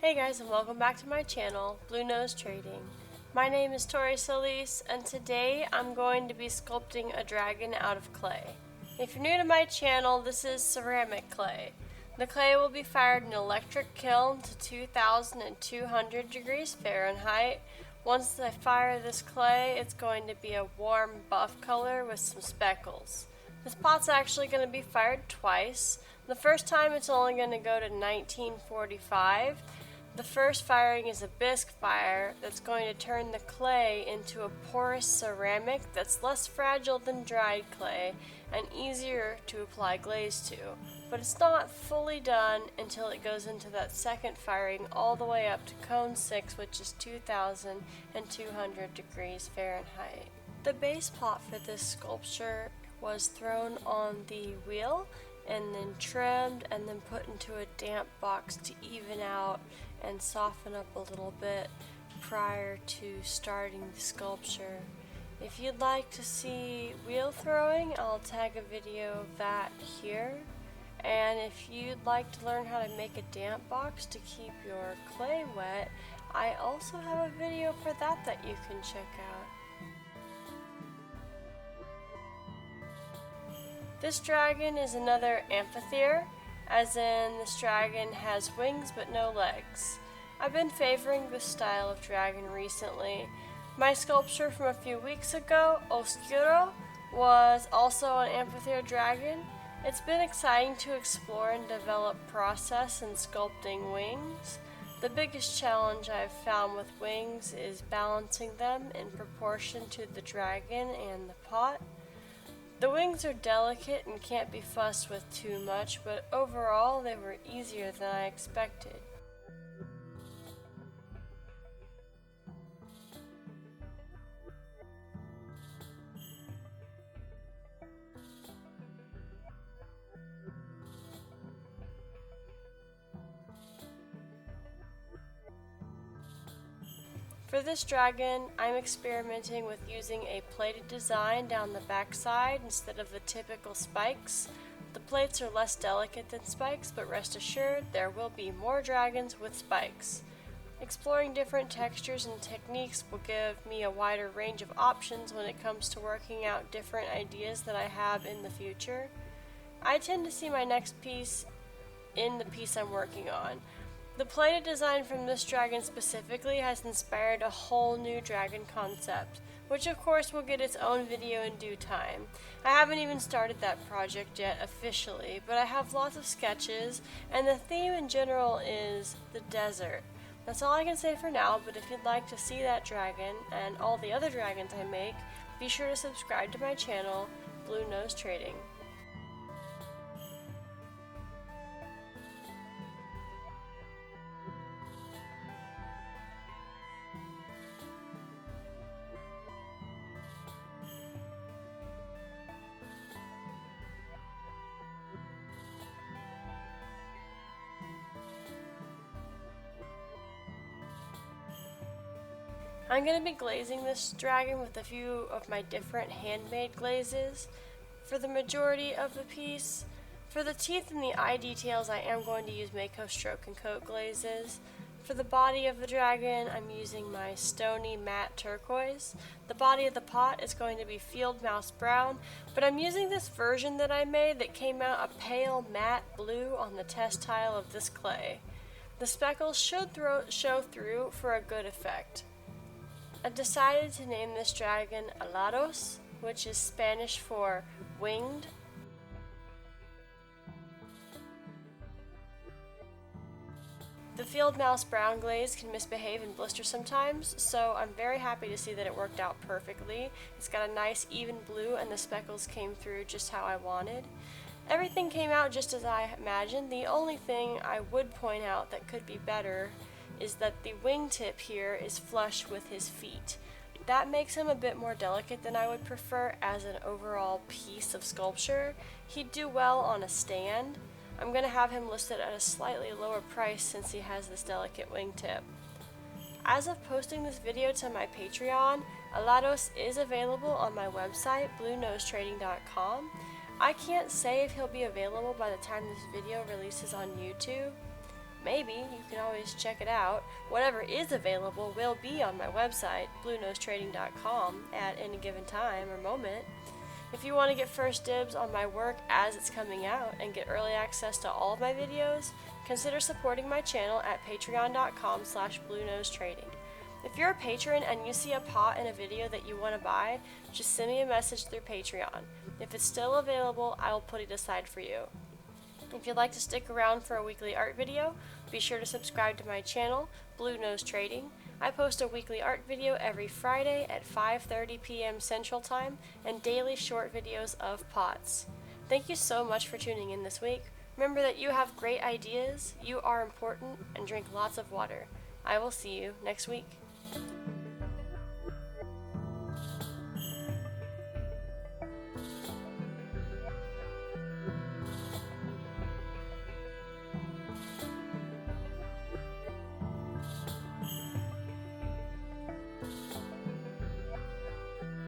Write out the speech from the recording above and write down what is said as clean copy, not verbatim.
Hey guys, and welcome back to my channel, Blue Nose Trading. My name is Tori Solis, and today I'm going to be sculpting a dragon out of clay. If you're new to my channel, this is ceramic clay. The clay will be fired in an electric kiln to 2,200 degrees Fahrenheit. Once I fire this clay, it's going to be a warm buff color with some speckles. This pot's actually going to be fired twice. The first time it's only going to go to 1945. The first firing is a bisque fire that's going to turn the clay into a porous ceramic that's less fragile than dried clay and easier to apply glaze to. But it's not fully done until it goes into that second firing all the way up to cone 6, which is 2,200 degrees Fahrenheit. The base plot for this sculpture was thrown on the wheel and then trimmed and then put into a damp box to even out and soften up a little bit prior to starting the sculpture. If you'd like to see wheel throwing, I'll tag a video of that here. And if you'd like to learn how to make a damp box to keep your clay wet, I also have a video for that you can check out. This dragon is another Amphithere, as in this dragon has wings but no legs. I've been favoring this style of dragon recently. My sculpture from a few weeks ago, Oscuro, was also an Amphithere dragon. It's been exciting to explore and develop process in sculpting wings. The biggest challenge I've found with wings is balancing them in proportion to the dragon and the pot. The wings are delicate and can't be fussed with too much, but overall they were easier than I expected. For this dragon, I'm experimenting with using a plated design down the backside instead of the typical spikes. The plates are less delicate than spikes, but rest assured there will be more dragons with spikes. Exploring different textures and techniques will give me a wider range of options when it comes to working out different ideas that I have in the future. I tend to see my next piece in the piece I'm working on. The plated design from this dragon specifically has inspired a whole new dragon concept, which of course will get its own video in due time. I haven't even started that project yet officially, but I have lots of sketches, and the theme in general is the desert. That's all I can say for now, but if you'd like to see that dragon and all the other dragons I make, be sure to subscribe to my channel, Blue Nose Trading. I'm going to be glazing this dragon with a few of my different handmade glazes for the majority of the piece. For the teeth and the eye details, I am going to use Mako Stroke and Coat glazes. For the body of the dragon, I'm using my Stony Matte Turquoise. The body of the pot is going to be Field Mouse Brown, but I'm using this version that I made that came out a pale matte blue on the test tile of this clay. The speckles should show through for a good effect. I decided to name this dragon Alados, which is Spanish for winged. The Field Mouse Brown glaze can misbehave and blister sometimes, so I'm very happy to see that it worked out perfectly. It's got a nice even blue and the speckles came through just how I wanted. Everything came out just as I imagined. The only thing I would point out that could be better is that the wingtip here is flush with his feet. That makes him a bit more delicate than I would prefer as an overall piece of sculpture. He'd do well on a stand. I'm going to have him listed at a slightly lower price since he has this delicate wingtip. As of posting this video to my Patreon, Alados is available on my website, bluenosetrading.com. I can't say if he'll be available by the time this video releases on YouTube. maybe you can always check it out. Whatever is available will be on my website, bluenosetrading.com, at any given time or moment. If you want to get first dibs on my work as it's coming out and get early access to all of my videos, consider supporting my channel at patreon.com/bluenosetrading. If you're a patron and you see a pot in a video that you want to buy, just send me a message through Patreon. If it's still available, I will put it aside for you. If you'd like to stick around for a weekly art video, be sure to subscribe to my channel, Blue Nose Trading. I post a weekly art video every Friday at 5:30 p.m. Central Time and daily short videos of pots. Thank you so much for tuning in this week. Remember that you have great ideas, you are important, and drink lots of water. I will see you next week.